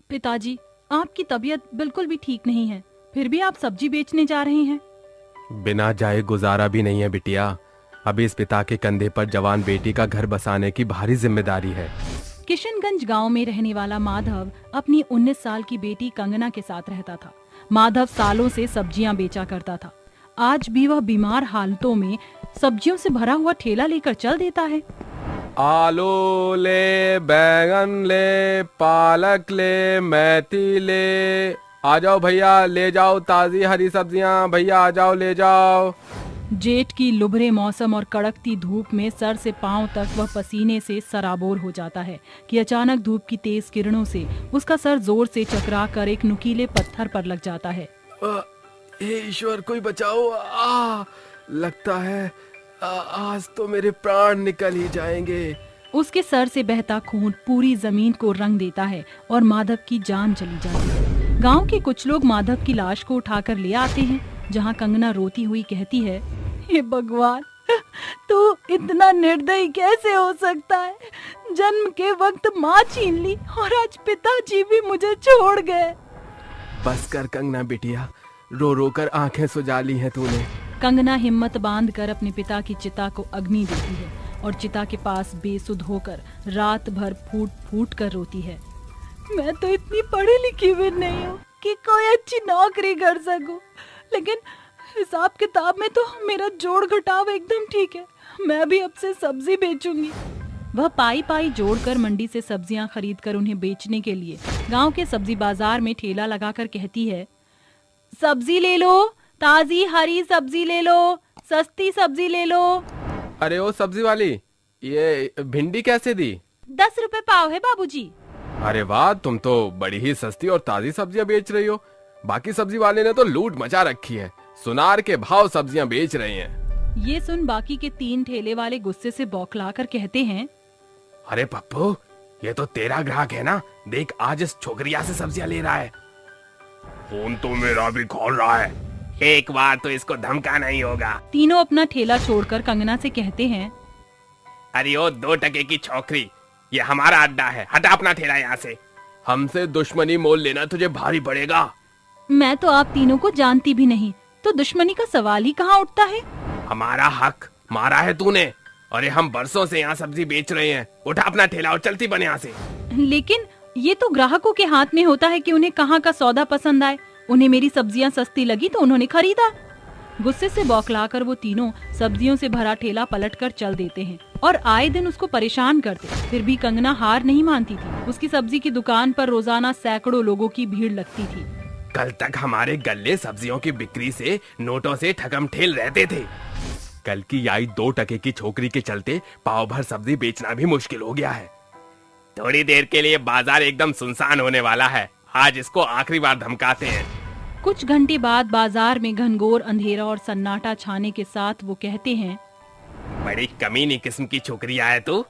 पिताजी, आपकी तबीयत बिल्कुल भी ठीक नहीं है, फिर भी आप सब्जी बेचने जा रहे हैं। बिना जाए गुजारा भी नहीं है बिटिया। अभी इस पिता के कंधे पर जवान बेटी का घर बसाने की भारी जिम्मेदारी है। किशनगंज गांव में रहने वाला माधव अपनी 19 साल की बेटी कंगना के साथ रहता था। माधव सालों से सब्जियां बेचा करता था। आज भी वह बीमार हालतों में सब्जियों से भरा हुआ ठेला लेकर चल देता है। आलू ले, बैंगन ले, पालक ले, मेथी ले, आ जाओ भैया, ले जाओ ताजी हरी सब्जियां, भैया आ जाओ ले जाओ। जेठ की लुभरे मौसम और कड़कती धूप में सर से पांव तक वह पसीने से सराबोर हो जाता है कि अचानक धूप की तेज किरणों से उसका सर जोर से चकरा कर एक नुकीले पत्थर पर लग जाता है। हे ईश्वर, कोई बचाओ! लगता है आज तो मेरे प्राण निकल ही जाएंगे। उसके सर से बहता खून पूरी जमीन को रंग देता है और माधव की जान चली जाती है। गांव के कुछ लोग माधव की लाश को उठाकर ले आते हैं, जहां कंगना रोती हुई कहती है, हे भगवान, तू इतना निर्दयी कैसे हो सकता है? जन्म के वक्त माँ छीन ली और आज पिताजी भी मुझे छोड़ गए। बस कर कंगना बिटिया, रो रो कर आंखें सुजा ली हैं तूने। कंगना हिम्मत बांधकर अपने पिता की चिता को अग्नि देती है और चिता के पास बेसुध होकर रात भर फूट फूट कर रोती है। मैं तो इतनी पढ़ी लिखी भी नहीं हूँ कि कोई अच्छी नौकरी कर सकूं, लेकिन हिसाब किताब में तो मेरा जोड़ घटाव एकदम ठीक है। मैं भी अब से सब्जी बेचूंगी। वह पाई पाई जोड़कर मंडी से सब्जियां खरीद कर उन्हें बेचने के लिए गांव के सब्जी बाजार में ठेला लगाकर कहती है, सब्जी ले लो, ताजी हरी सब्जी ले लो, सस्ती सब्जी ले लो। अरे ओ सब्जी वाली, ये भिंडी कैसे दी? 10 रुपए पाव है बाबूजी। अरे वाह, तुम तो बड़ी ही सस्ती और ताजी सब्जियां बेच रही हो। बाकी सब्जी वाले ने तो लूट मचा रखी है, सुनार के भाव सब्जियां बेच रहे हैं। ये सुन बाकी के 3 ठेले वाले गुस्से से बौखला कर कहते हैं, अरे पप्पू, ये तो तेरा ग्राहक है ना, देख आज इस छोकरिया से सब्जियां ले रहा है। फोन तो मेरा भी खोल रहा है, एक बार तो इसको धमकाना ही होगा। तीनों अपना ठेला छोड़कर कंगना से कहते हैं, अरे ओ 2 टके की छोकरी, ये हमारा अड्डा है, हटा अपना ठेला यहाँ से। हमसे दुश्मनी मोल लेना तुझे भारी पड़ेगा। मैं तो आप तीनों को जानती भी नहीं, तो दुश्मनी का सवाल ही कहाँ उठता है। हमारा हक मारा है तूने, अरे हम बरसों से यहाँ सब्जी बेच रहे हैं, उठा अपना ठेला और चलती बने यहाँ से। लेकिन ये तो ग्राहकों के हाथ में होता है कि उन्हें कहाँ का सौदा पसंद आए। उन्हें मेरी सब्जियां सस्ती लगी तो उन्होंने खरीदा। गुस्से से बौखलाकर वो तीनों सब्जियों से भरा ठेला पलटकर चल देते हैं और आए दिन उसको परेशान करते। फिर भी कंगना हार नहीं मानती थी। उसकी सब्जी की दुकान पर रोजाना सैकड़ों लोगों की भीड़ लगती थी। कल तक हमारे गल्ले सब्जियों की बिक्री से नोटों से ठगम ठेल रहते थे, कल की आई 2 टके की छोकरी के चलते पाव भर सब्जी बेचना भी मुश्किल हो गया है। थोड़ी देर के लिए बाजार एकदम सुनसान होने वाला है, आज इसको आखिरी बार धमकाते हैं। कुछ घंटे बाद बाजार में घनघोर अंधेरा और सन्नाटा छाने के साथ वो कहते हैं, बड़ी कमीनी किस्म की छोकरियां है तू,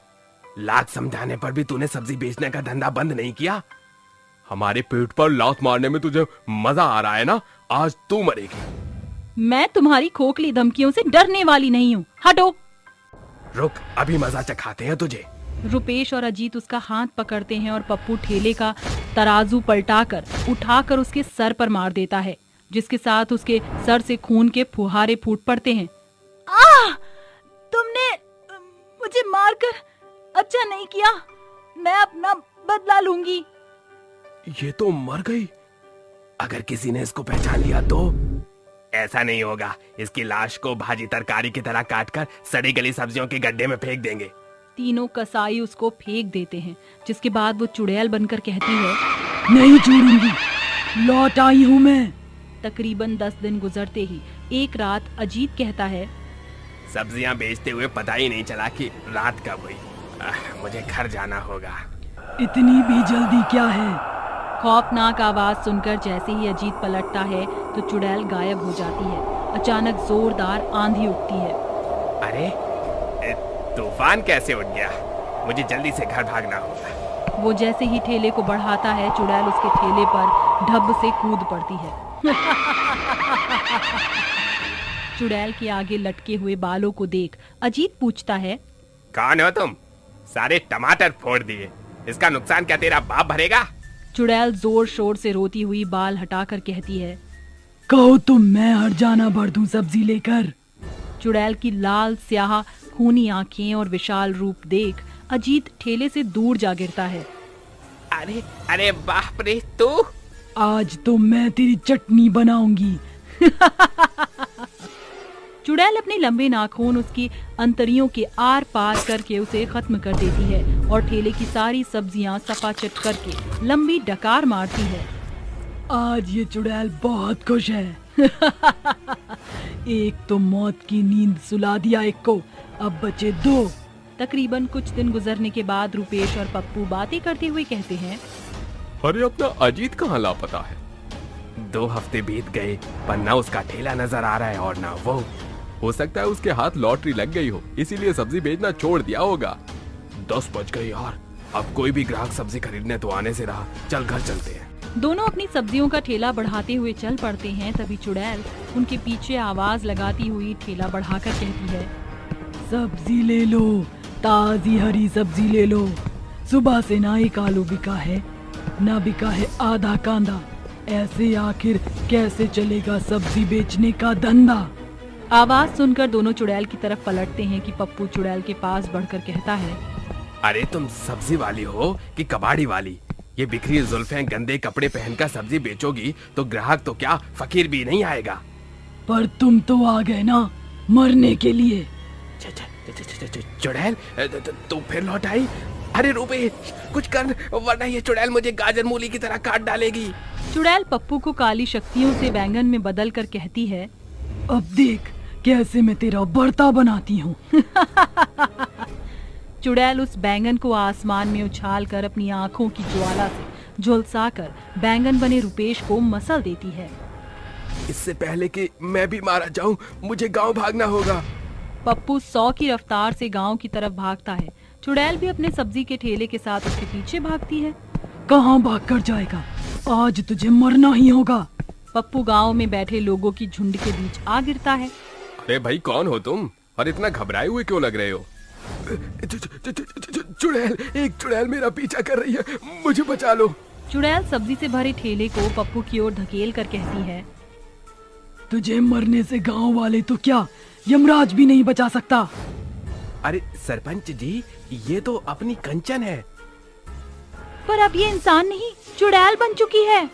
लाख समझाने पर भी तूने सब्जी बेचने का धंधा बंद नहीं किया। हमारे पेट पर लात मारने में तुझे मजा आ रहा है ना, आज तू मरेगी। मैं तुम्हारी खोखली धमकियों से डरने वाली नहीं हूँ, हटो। रुक, अभी मजा चखाते हैं तुझे। रुपेश और अजीत उसका हाथ पकड़ते हैं और पप्पू ठेले का तराजू पलटाकर उठाकर उसके सर पर मार देता है, जिसके साथ उसके सर से खून के फुहारे फूट पड़ते हैं। तुमने मुझे मारकर अच्छा नहीं किया, मैं अपना बदला लूंगी। ये तो मर गई। अगर किसी ने इसको पहचान लिया तो? ऐसा नहीं होगा, इसकी लाश को भाजी तरकारी की तरह काटकर सड़ी गली सब्जियों के गड्ढे में फेंक देंगे। तीनों कसाई उसको फेंक देते हैं, जिसके बाद वो चुड़ैल बनकर कहती है, नहीं छोड़ूंगी, लौट आई हूँ मैं। तकरीबन 10 दिन गुजरते ही एक रात अजीत कहता है, सब्जियां बेचते हुए पता ही नहीं चला कि रात कब हुई। मुझे घर जाना होगा। इतनी भी जल्दी क्या है? खौफनाक आवाज सुनकर जैसे ही अजीत पलटता है तो चुड़ैल गायब हो जाती है। अचानक जोरदार आंधी उठती है। अरे तूफान कैसे उठ गया? मुझे जल्दी से घर भागना होगा। वो जैसे ही ठेले को बढ़ाता है, चुड़ैल उसके ठेले पर ढब से कूद पड़ती है। चुड़ैल के आगे लटके हुए बालों को देख अजीत पूछता है, कौन हो तुम? सारे टमाटर फोड़ दिए, इसका नुकसान क्या तेरा बाप भरेगा? चुड़ैल जोर शोर से रोती हुई बाल हटाकर कहती है, कहो तुम, मैं हट जाना भर दूं सब्जी लेकर। चुड़ैल की लाल स्याह खूनी आंखें और विशाल रूप देख अजीत ठेले से दूर जा गिरता है। अरे अरे बाप रे, तू? आज तो मैं तेरी चटनी बनाऊंगी। चुड़ैल अपने लंबे नाखून उसकी अंतड़ियों के आर पार करके उसे खत्म कर देती है और ठेले की सारी सब्जियां सपाचट करके लंबी डकार मारती है। आज ये चुड़ैल बहुत खुश है। एक तो मौत की नींद सुला दिया एक को, अब बचे 2। तकरीबन कुछ दिन गुजरने के बाद रुपेश और पप्पू बातें करते हुए कहते हैं, अरे अपना अजीत कहाँ लापता है? 2 हफ्ते बीत गए पर न उसका ठेला नजर आ रहा है और न वो। हो सकता है उसके हाथ लॉटरी लग गई हो, इसीलिए सब्जी बेचना छोड़ दिया होगा। 10 बज गए यार, अब कोई भी ग्राहक सब्जी खरीदने तो आने से रहा। चल घर चलते हैं। दोनों अपनी सब्जियों का ठेला बढ़ाते हुए चल पड़ते हैं। तभी चुड़ैल उनके पीछे आवाज लगाती हुई ठेला बढ़ाकर कहती है, सब्जी ले लो, ताजी हरी सब्जी ले लो। सुबह से ना एक आलू बिका है, ना बिका है आधा कांदा। ऐसे आखिर कैसे चलेगा सब्जी बेचने का धंधा? आवाज सुनकर दोनों चुड़ैल की तरफ पलटते हैं कि पप्पू चुड़ैल के पास बढ़कर कहता है, अरे तुम सब्जी वाली हो कि कबाड़ी वाली? ये बिखरी जुल्फें गंदे कपड़े पहनकर सब्जी बेचोगी तो ग्राहक तो क्या फकीर भी नहीं आएगा। पर तुम तो आ गए ना मरने के लिए। चुड़ैल तू फिर लौट आई? अरे रुपेश कुछ कर, वरना ये चुड़ैल मुझे गाजर मूली की तरह काट डालेगी। चुड़ैल पप्पू को काली शक्तियों से बैंगन में बदल कर कहती है, अब देख कैसे मैं तेरा बर्ता बनाती हूँ। चुड़ैल उस बैंगन को आसमान में उछालकर अपनी आंखों की ज्वाला से झुलसाकर बैंगन बने रुपेश को मसल देती है। इससे पहले कि मैं भी मारा जाऊं, मुझे गांव भागना होगा। पप्पू 100 की रफ्तार से गांव की तरफ भागता है। चुड़ैल भी अपने सब्जी के ठेले के साथ उसके पीछे भागती है। कहाँ भाग कर जाएगा, आज तुझे मरना ही होगा। पप्पू गांव में बैठे लोगों की झुंड के बीच आ गिरता है। अरे भाई कौन हो तुम और इतना घबराए हुए क्यों लग रहे हो? चुड़ैल, एक चुड़ैल मेरा पीछा कर रही है, मुझे बचा लो। चुड़ैल सब्जी से भरे ठेले को पप्पू की ओर धकेल कर कहती है, तुझे मरने से गांव वाले तो क्या यमराज भी नहीं बचा सकता। अरे सरपंच जी, ये तो अपनी कंचन है। पर अब ये इंसान नहीं चुड़ैल बन चुकी है।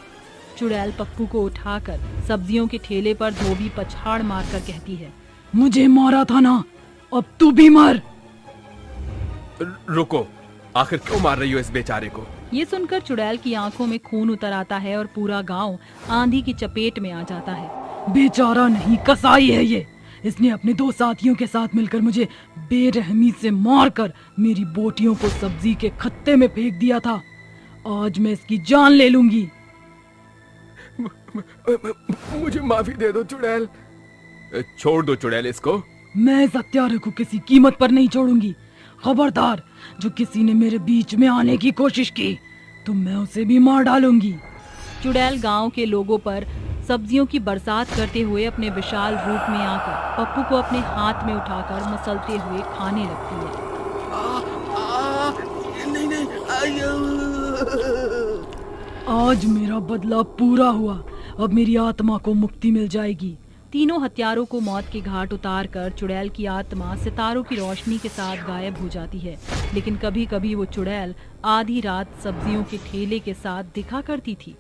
चुड़ैल पप्पू को उठाकर सब्जियों के ठेले पर धोबी पछाड़ मारकर कहती है, मुझे मारा था ना, अब तू भी मर। रुको, आखिर क्यों मार रही हो इस बेचारे को? ये सुनकर चुड़ैल की आंखों में खून उतर आता है और पूरा गांव आंधी की चपेट में आ जाता है। बेचारा नहीं, कसाई है ये। इसने अपने 2 साथियों के साथ मिलकर मुझे बेरहमी से मारकर मेरी बोटियों को सब्जी के खत्ते में फेंक दिया था। आज मैं इसकी जान ले लूंगी। मुझे माफी दे दो चुड़ैल। छोड़ दो चुड़ैल इसको। मैं इस हत्यारे को किसी कीमत पर नहीं छोड़ूंगी। खबरदार, जो किसी ने मेरे बीच में आने की कोशिश की तो मैं उसे भी मार डालूंगी। चुड़ैल गांव के लोगों पर सब्जियों की बरसात करते हुए अपने विशाल रूप में आकर पप्पू को अपने हाथ में उठाकर मसलते हुए खाने लगती है। नहीं, आज मेरा बदला पूरा हुआ, अब मेरी आत्मा को मुक्ति मिल जाएगी। तीनों हत्यारों को मौत के घाट उतार कर चुड़ैल की आत्मा सितारों की रोशनी के साथ गायब हो जाती है। लेकिन कभी कभी वो चुड़ैल आधी रात सब्जियों के ठेले के साथ दिखा करती थी।